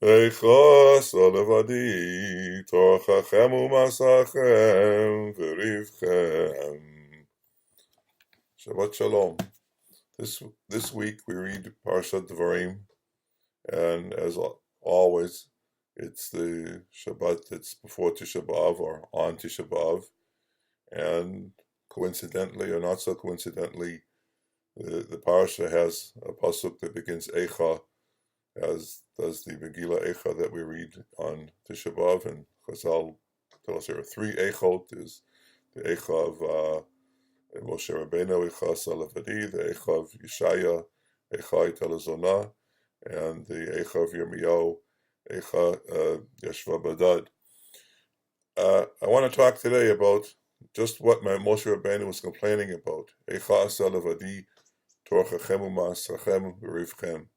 Eykha salavadi, torchachem umasachem, verivchem. Shabbat Shalom. This week we read Parshat Devarim, and as always, it's the Shabbat that's before Tisha B'Av or on Tisha B'Av, and coincidentally or not so coincidentally, the Parsha has a pasuk that begins Eykha, as does the Megillah Eykha that we read on Tisha B'Av, and Chazal tell us there are three Eychot. There's the Eykha of Moshe Rabbeinu, Eykha Salavadi, the Eykha of Yeshaya, Eykha Telazonah, and the Eykha of Yirmiyahu, Eykha Yeshva Badad. I want to talk today about just what Moshe Rabbeinu was complaining about. Eykha Salavadi, Torchachem u'Ma'asachem v'Rivchem.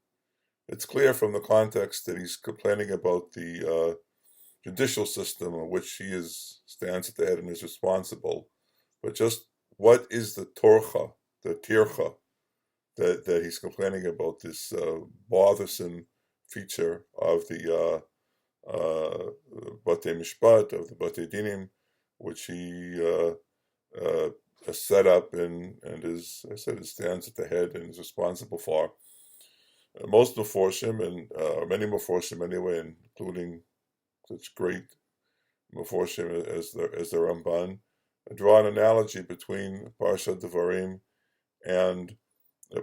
It's clear from the context that he's complaining about the judicial system in which he stands at the head and is responsible. But just what is the torcha, the tircha, that he's complaining about, this bothersome feature of the Batei Mishpat, of the Batei Dinim, which he has set up and is, I said, it stands at the head and is responsible for. Most Meforshim, and many Meforshim anyway, including such great Meforshim as the Ramban, draw an analogy between Parshat Devarim and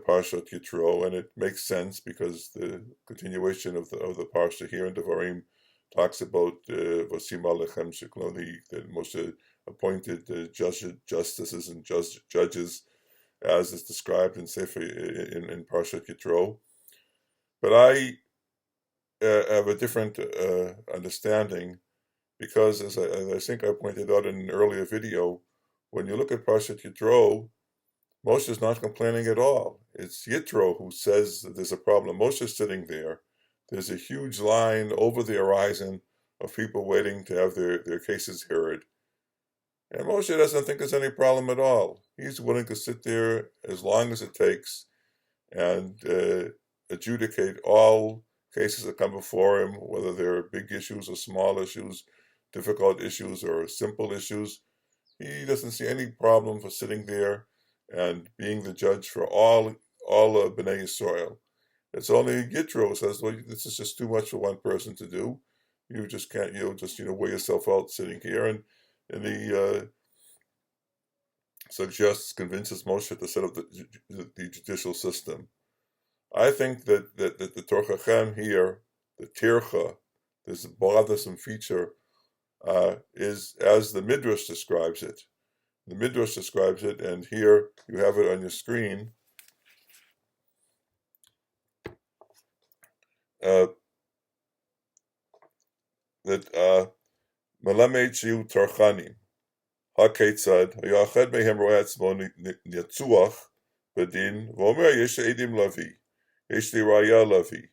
Parshat Yitro, and it makes sense because the continuation of the Parsha here in Devarim talks about Vasim Alechem Shekloni, that Moshe appointed justices and judges, as is described in in Parshat Yitro. But I have a different understanding, because as I think I pointed out in an earlier video, when you look at Parshat Yitro, Moshe is not complaining at all. It's Yitro who says that there's a problem. Moshe is sitting there. There's a huge line over the horizon of people waiting to have their cases heard. And Moshe doesn't think there's any problem at all. He's willing to sit there as long as it takes and adjudicate all cases that come before him, whether they're big issues or small issues, difficult issues or simple issues. He doesn't see any problem for sitting there and being the judge for all Bnei Yisrael. It's only Yitro who says, well, this is just too much for one person to do. You just can't, weigh yourself out sitting here. And he suggests, convinces Moshe to set up the judicial system. I think that the Torchachem here, the Tircha, this bothersome feature, is as the Midrash describes it. The Midrash describes it, and here you have it on your screen. That Melamed Shiu Tarchanim, HaKetzad, Hayached Mehem Ro'eh Atzmo Nitzuach Bedin, V'omer Yesh Eidim Lavi. יש לי ראיה להביא,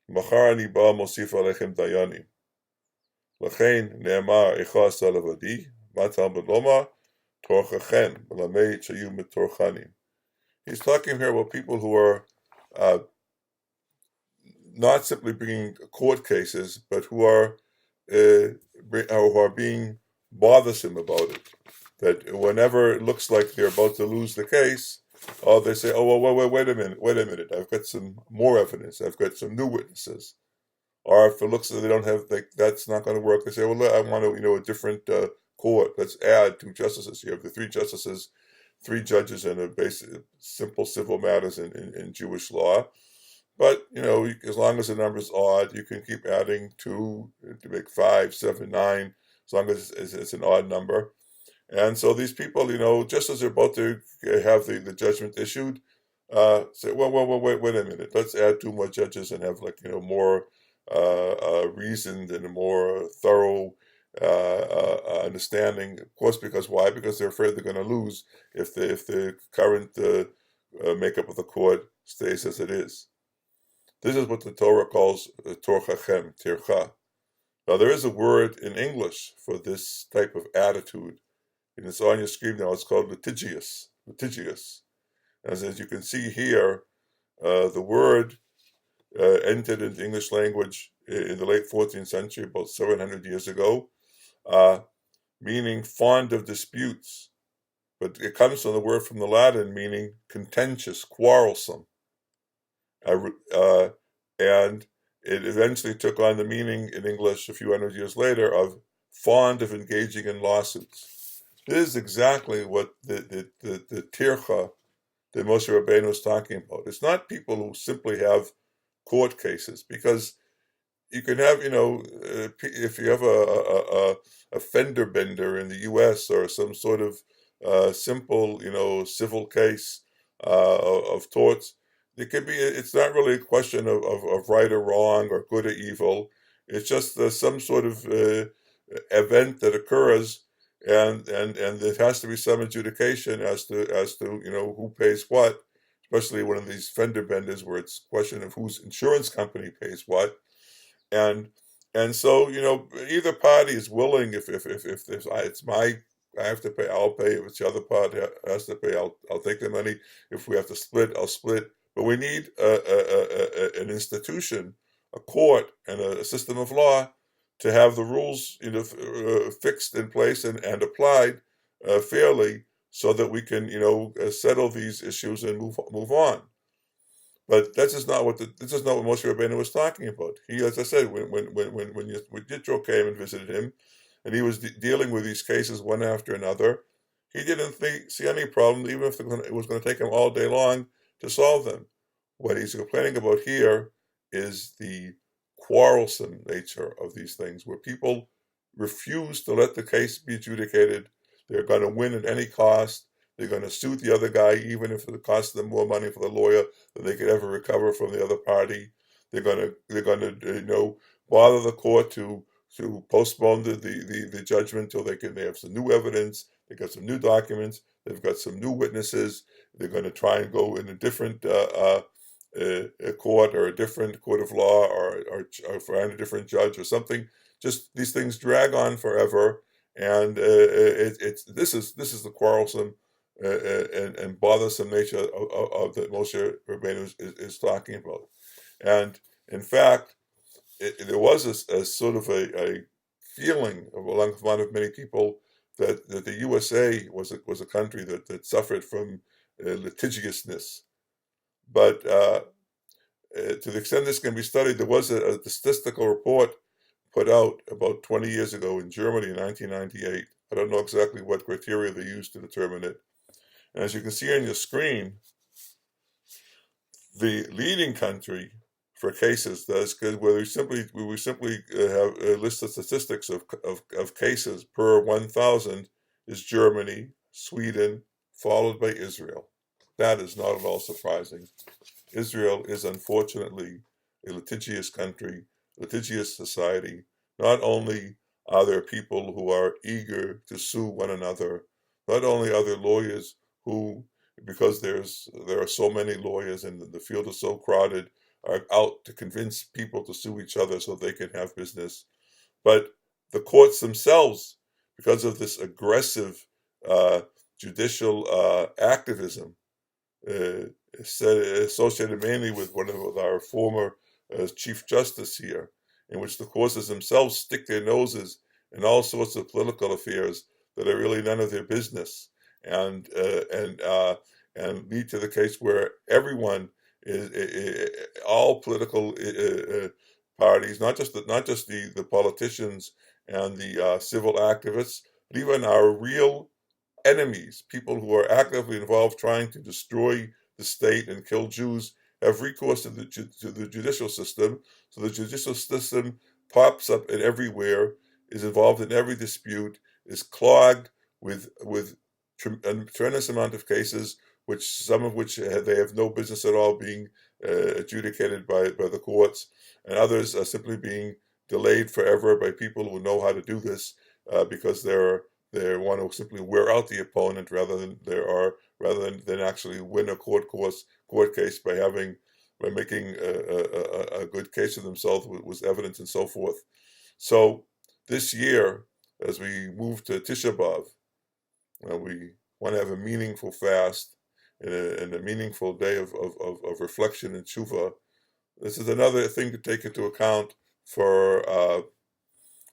מחר אני בא מוסיף עליכם דיינים. לכן נאמר איכה עשה לבדי, מה תלמוד לומר? תורככם, מלמד שיהיו מתורכנים. He's talking here about people who are not simply bringing court cases, but who are being bothersome about it. That whenever it looks like they're about to lose the case, they say, oh, well, wait a minute, I've got some more evidence, I've got some new witnesses. Or if it looks like they don't have, that's not going to work, they say, well, I want a different court, let's add 2 justices. You have the 3 justices, 3 judges in a basic, simple civil matters in Jewish law. But, as long as the number's odd, you can keep adding 2 to make 5, 7, 9, as long as it's an odd number. And so these people, just as they're about to have the judgment issued, say, well, wait a minute. Let's add 2 more judges and have more reasoned and a more thorough understanding. Of course, because why? Because they're afraid they're going to lose if the current makeup of the court stays as it is. This is what the Torah calls torchachem, tircha. Now there is a word in English for this type of attitude. And it's on your screen now. It's called litigious. As you can see here, the word entered into English language in the late 14th century, about 700 years ago, meaning fond of disputes. But it comes from the word from the Latin meaning contentious, quarrelsome. And it eventually took on the meaning in English a few hundred years later of fond of engaging in lawsuits. This is exactly what the tircha that Moshe Rabbeinu is talking about. It's not people who simply have court cases, because you can have, if you have a fender bender in the U.S. or some sort of simple, civil case of torts, it's not really a question of right or wrong or good or evil. It's just some sort of event that occurs, and there has to be some adjudication as to who pays what, especially one of these fender benders where it's a question of whose insurance company pays what. And so either party is willing. If it's my, I have to pay, I'll pay. If it's the other party has to pay, I'll take the money. If we have to split, I'll split. But we need an institution, a court, and a system of law to have the rules fixed in place and applied fairly, so that we can settle these issues and move on. But this is not what Moshe Rabbeinu was talking about. He, as I said, when Yitro came and visited him, and he was dealing with these cases one after another, he didn't see any problem, even if it was going to take him all day long to solve them. What he's complaining about here is the quarrelsome nature of these things, where people refuse to let the case be adjudicated. They're going to win at any cost. They're going to suit the other guy, even if it costs them more money for the lawyer than they could ever recover from the other party. They're going to bother the court to postpone the judgment until they have some new evidence. They got some new documents. They've got some new witnesses. They're going to try and go in a different court, or a different court of law, or find a different judge or something. Just these things drag on forever, and this is the quarrelsome and bothersome nature of that Moshe Rabbeinu is talking about. And in fact, there was a sort of a feeling among many people that the USA was a country that suffered from litigiousness. But to the extent this can be studied, there was a statistical report put out about 20 years ago in Germany in 1998. I don't know exactly what criteria they used to determine it. And as you can see on your screen, the leading country for cases that's good, where we simply have a list of statistics of cases per 1,000, is Germany, Sweden, followed by Israel. That is not at all surprising. Israel is unfortunately a litigious country, litigious society. Not only are there people who are eager to sue one another, not only are there lawyers who, because there are so many lawyers and the field is so crowded, are out to convince people to sue each other so they can have business, but the courts themselves, because of this aggressive judicial activism, associated mainly with one of our former Chief Justice here, in which the courts themselves stick their noses in all sorts of political affairs that are really none of their business, and lead to the case where everyone all political parties, not just the politicians and the civil activists, but even our real enemies, people who are actively involved trying to destroy the state and kill Jews, have recourse to the judicial system. So the judicial system pops up and everywhere, is involved in every dispute, is clogged with a tremendous amount of cases, some of which they have no business at all being adjudicated by the courts, and others are simply being delayed forever by people who know how to do this, because they want to simply wear out the opponent rather than actually win a court case by making a good case of themselves with evidence and so forth. So this year, as we move to Tisha B'Av, we want to have a meaningful fast and a meaningful day of reflection and tshuva. This is another thing to take into account for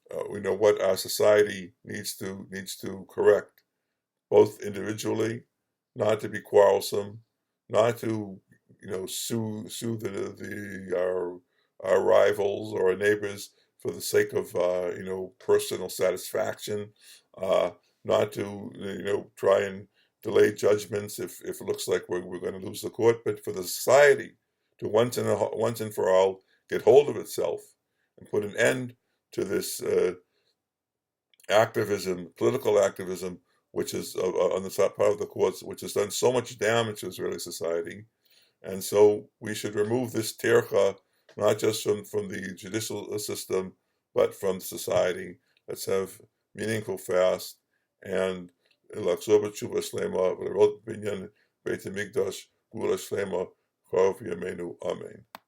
what our society needs to correct, both individually, not to be quarrelsome, not to sue our rivals or our neighbors for the sake of personal satisfaction, not to try and delay judgments if it looks like we're going to lose the court, but for the society to once and for all get hold of itself and put an end to this activism, political activism, which is on the top part of the courts, which has done so much damage to Israeli society. And so we should remove this tercha, not just from the judicial system, but from society. Let's have meaningful fast and l'achzor b'tshuva shlema v'lerot binyan beit hamikdash gula shlema charav yameinu. Amen.